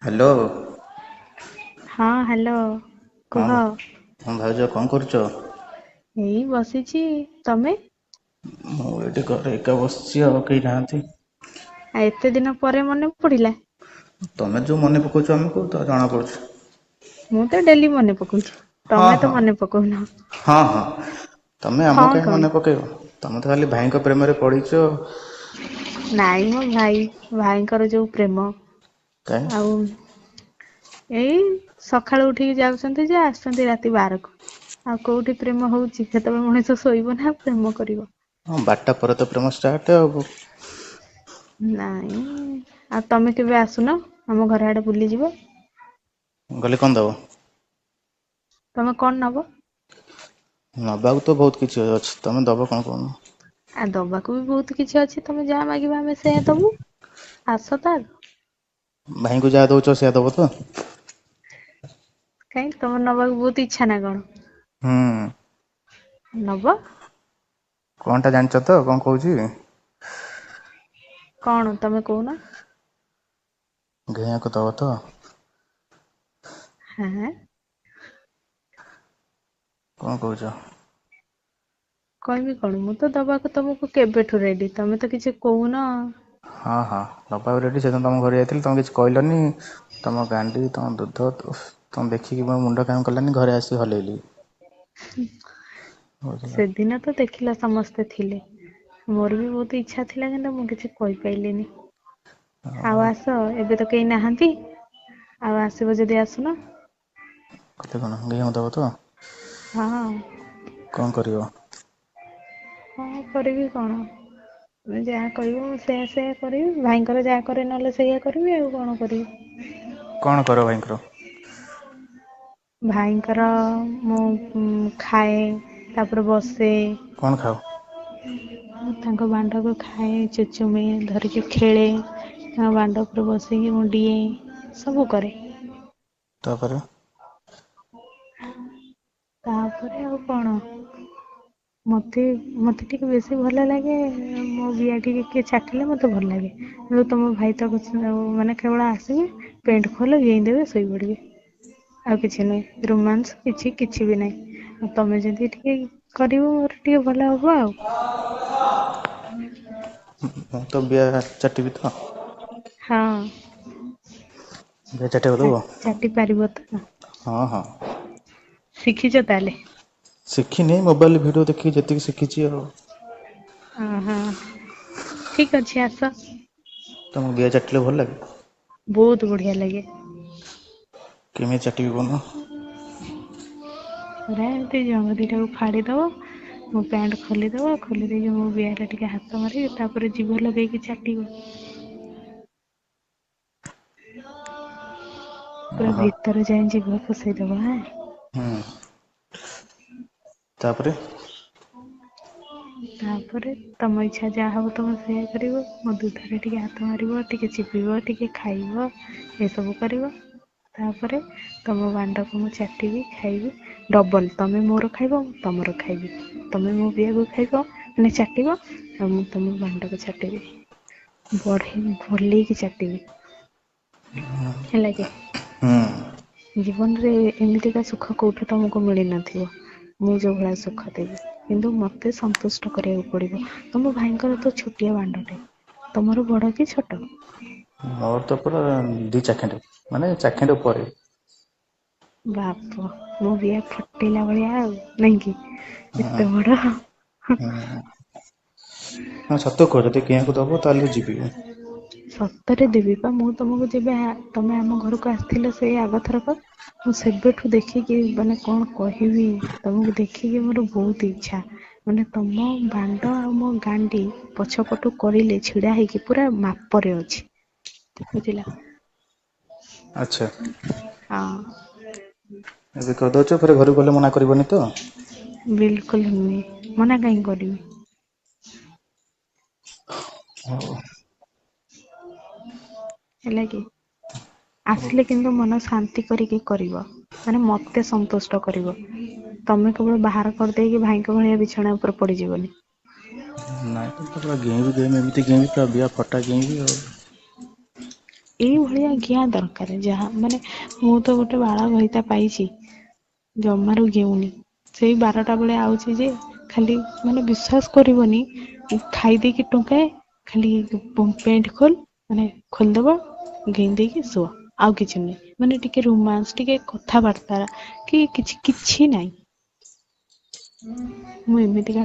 Hello. ହଁ hello ହଁ କୁହ। ହଁ ଭାଉଜ କଣ କରୁଛ? ଏଇ ବସିଛି ତମେ? ମୁଁ ଏଇଠି ଘରେ ଏକା ବସିଛି ଆଉ କେହି ନାହାନ୍ତି। ଆଉ ଏତେ ଦିନ ପରେ ମନେ ପଡିଲା। ତମେ ଯୋଉ ମନେ ପକଉଛ ଆମକୁ ତ ଜଣା ପଡୁଛି। ମୁଁ ତ ଡେଲି ମନେ ପକଉଛି ହଁ ତମେ ତ ହଁ ମନେ ପକଉନ। ହଁ ହଁ ତମେ ଆମକୁ ହଁ କାହିଁ କଣ ମନେ ପକେଇବ ତମେ ତ ଖାଲି ଭାଇଙ୍କ ପ୍ରେମରେ ପଡିଛ। ନାଇଁ ମୋ ଭାଇଙ୍କର ଯୋଉ ପ୍ରେମ କାଇଁ ଆଉ ଏଇ ସକାଳୁ ଉଠିକି ଯାଉଛନ୍ତି ଯେ ଆସୁଛନ୍ତି ରାତି 12କୁ। ଆଉ କୋଉଠି ପ୍ରେମ ହଉଛି ସେତେବେଳେ ମଣିଷ ଶୋଇବ ନା ପ୍ରେମ କରିବ। ହଁ 12ଟା ପରେ ତ ପ୍ରେମ ଷ୍ଟାର୍ଟ ଆଉ। ନାଇଁ ଆଉ ତମେ କେବେ ଆସୁନ ଆମ ଘର ଆଡେ ବୁଲିଯିବ। ଗଲେ କଣ ଦବ? ତମେ କଣ ନବ? ନବାକୁ ତ ବହୁତ କିଛି ଅଛି ତମେ ଦବ କଣ କହୁନ? ଆ ଦବାକୁ ବି ବହୁତ କିଛି ଅଛି ତମେ ଯାହା ମାଗିବ ଆମେ ସେୟା ଦବୁ ଆସ ତ ଆଗ। ଭାଇଙ୍କୁ ଯାହା ଦଉଛ ସେୟା ଦବ ତ? କାଇଁ ତମର ନବାକୁ ବହୁତ ଇଚ୍ଛା ନା କଣ? ହୁଁ। ନବ। କଣଟା ଜାଣିଛ ତ କଣ କହୁଛି? କଣ ତମେ କହୁନ? ଘିିଆକୁ ଦବ ତ? ହାଁ। କଣ କହୁଛ? କହିବି କଣ ମୁଁ ତ ଦବାକୁ ତମକୁ କେବେଠୁ ରେଡି ତମେ ତ କିଛି କହୁନ। ହଁ ହଁ ନବାକୁ ରେଡି ସେଦିନ ତମ ଘରେ ଯାଇଥିଲି ତମେ କିଛି କହିଲନି। ତମ ଗାଣ୍ଡି ତମ ଦୁଧ ତମ ଦେଖିକି ମୋ ମୁଣ୍ଡ କାମ କଲାନି ଘରେ ଆସିକି ହଲେଇଲି। ବୁଝିଲ ସେଦିନ ତ ଦେଖିଲ ସମସ୍ତେ ଥିଲେ। ମୋର ବି ବହୁତ ଇଚ୍ଛା ଥିଲା କିନ୍ତୁ ମୁଁ କିଛି କହିପାଇଲିନି। ଆଉ ଆସ ଏବେ ତ କେହି ନାହାନ୍ତି ଆଉ ଆସିବ ଯଦି ଆସୁନ। କେତେ କଣ ଘିଅ ଦବ ତ? ହଁ। କଣ କରିବ? କଣ କରିବି କଣ? ତମେ ଯାହା କହିବ ମୁଁ ସେୟା କରିବି ଭାଇଙ୍କର ଯାହା କରେ ନହେଲେ ସେଇଆ କରିବି ଆଉ କଣ କରିବି। କଣ କର ଭାଇଙ୍କର? ଭାଇଙ୍କର ମୁଁ ଖାଏ ତାପରେ ବସେ। କଣ ଖାଅ? ତାଙ୍କ ବାଣ୍ଡକୁ ଖାଏ ଚୁଚୁମେ ଧରିକି ଖେଳେ। ତାଙ୍କ ବାଣ୍ଡ ଉପରେ ବସିକି ମୁଁ ଡିଏଁ ସବୁ କରେ। ତାପରେ ତାପରେ ଆଉ କଣ? ମତେ ଟିକେ ବେଶୀ ଭଲ ଲାଗେ ମୋ ବିଆ ଟିକେ କିଏ ଚାଖିଲେ ମତେ ଭଲ ଲାଗେ। କିନ୍ତୁ ତମ ଭାଇ ତ ମାନେ କେବଳ ଆସିବେ ପେଣ୍ଟ ଖୋଲ ଗେଇଦେବେ ଶୋଇପଡିବେ। ଆଉ କିଛି ନାହିଁ ରୋମାନ୍ସ କିଛି ବି ନାହିଁ ଆଉ ତମେ ଯଦି ଟିକେ କରିବ ମୋର ଟିକେ ଭଲ ହବ ଆଉ। ମୁଁ ତ ବିଆ ଚାଟିବି ତ? ହଁ। ବିଆ ଚାଟିବାକୁ ଦବ? ଚାଟି ପାରିବ ତ? ହଁ ହଁ। ଶିଖିଛ ତାହେଲେ? ଶିଖିନି ମୋବାଇଲ ଭିଡ଼ିଓ ଦେଖିକି ଯେତିକି ଶିଖିଛି ଆଉ। ଓହୋ ଠିକ ଅଛି ଆସ। ତମକୁ ଦିଆ ଚାଟିଲେ ଭଲ ଲାଗେ? ବହୁତ ବଢିଆ ଲାଗେ। କେମିତି ଚାଟିବି କହୁନ? ପୁରା ଏମିତି ଜଙ୍ଘ ଦିଟାକୁ ଫାଡ଼ିଦବ। ମୋ ପ୍ୟାଣ୍ଟ ଖୋଲିଦବ ଖୋଲି ଦେଇକି ମୋ ବିୟରେ ଟିକେ ହାତ ମାରିକି ତାପରେ ଜିଭ ଲଗେଇକି ଚାଟିବ। ପୁରା ଓହୋ ଭିତରେ ଯାଏ ଜିଭ ପସେଇଦବ ହାଁ। ହୁଁ ତାପରେ ତାପରେ ତମ ଇଚ୍ଛା ଯାହା ହବ ତମେ ସେଇଆ କରିବ ମୋ ଦୁଧରେ ଟିକେ ହାତ ମାରିବ ଟିକେ ଚିପିବ ଟିକେ ଖାଇବ ଏସବୁ କରିବ ତାପରେ ତମ ବାଣ୍ଡକୁ ମୁଁ ଚାଟିବି ଖାଇବି ଡବଲ ତମେ ମୋର ଖାଇବ ମୁଁ ତମର ଖାଇବି ତମେ ମୋ ବିଆକୁ ଖାଇବ ମାନେ ଚାଟିବ ଆଉ ମୁଁ ତମ ବାଣ୍ଡକୁ ଚାଟିବି। ଭଲେଇକି ଚାଟିବି ହେଲା କି? ହୁଁ ଜୀବନରେ ଏମିତିକା ସୁଖ କୋଉଠି ତମକୁ ମିଳିନଥିବ। ମୁଁ ଯୋଉ ଭଳିଆ ସୁଖ ଦେବି କିନ୍ତୁ ମତେ ସନ୍ତୁଷ୍ଟ କରିବାକୁ ପଡିବ। ତମ ଭାଇଙ୍କର ତ ଛୋଟିଆ ବାଣ୍ଡଟେ ତମର ବଡ କି ଛୋଟ? ମୋର ତ ପୁରା ଦି ଚାଖେଣ୍ଡେ ମାନେ ଚାଖେଣ୍ଡେ ଉପରେ। ବାପ ମୋ ବିଆ ଫଟେଇଲା ଭଳିଆ ଆଉ ନାଇଁ କି? ଏତେ ବଡ ହଁ ସତ କୁହ ଯଦି କିଆଁକୁ ଦବ ତାହେଲେ ଯିବି। ସତରେ ଦେବି ବା ମୁଁ ତମକୁ ଯେବେ ତମେ ଆମ ଘରକୁ ଆସିଥିଲ ସେଇ ଆଗଥରକ ମୁଁ ସେବେଠୁ ଦେଖିକି ମାନେ କଣ କହିବି ତମକୁ ଦେଖିକି ମୋର ବହୁତ ଇଚ୍ଛା। ମାନେ ତମ ବାଣ୍ଡ ଆଉ ମୋ ଗାଣ୍ଡି ପଛ ପଟୁ କରିଲେ ଛିଡା ହେଇକି ପୁରା ମାପରେ ଅଛି ବୁଝିଲ? ଆଚ୍ଛା ହଁ ଏବେ କରିଦଉଛ ଫେରେ ଘରକୁ ଗଲେ ମନା କରିବନି ତ? ବିଲକୁଲ ନୁହେଁ ମନା କାହିଁ କରିବି? ହଉ ହେଲା କି ହଉ ଆସିଲେ କିନ୍ତୁ ମନ ଶାନ୍ତି କରିକି କରିବ ମାନେ ମତେ ସନ୍ତୁଷ୍ଟ କରିବ। ତମେ କେବଳ ବାହାର କରିଦେଇକି ଭାଇଙ୍କ ଭଳିଆ ବିଛଣା ଉପରେ ପଡିଯିବନି। ନାଇଁ ତ ପୁରା ଗେଁ ବି ଗେମ୍ ଏମିତି ଗେଁବି ପୁରା ବିଆ ଫଟା ଗେଁବି ଆଉ। ଏଇଭଳିଆ ଜ୍ଞା ଦରକାର। ଯାହା ମାନେ ମୁଁ ତ ଗୋଟେ ବାଳ ବହିତା ପାଇଛି, ଜମାରୁ ଘେଉନି। ସେଇ 12ଟା ବେଳେ ଆଉଛି ଯେ ଖାଲି ମାନେ ବିଶ୍ୱାସ କରିବନି, ଖାଇ ଦେଇକି ଟଙ୍କାଏ ଖାଲି ପେଣ୍ଟ ଖୋଲ ମାନେ ଖୋଲିଦବ, ଗେଞ୍ଜି ଦେଇକି ଶୁଅ, ଆଉ କିଛି ନାହିଁ। ମାନେ ଟିକେ ରୋମାନ୍ସ, ଟିକେ କଥାବାର୍ତ୍ତା କି କିଛି ନାହିଁ। ମୁଁ ଏମିତିକା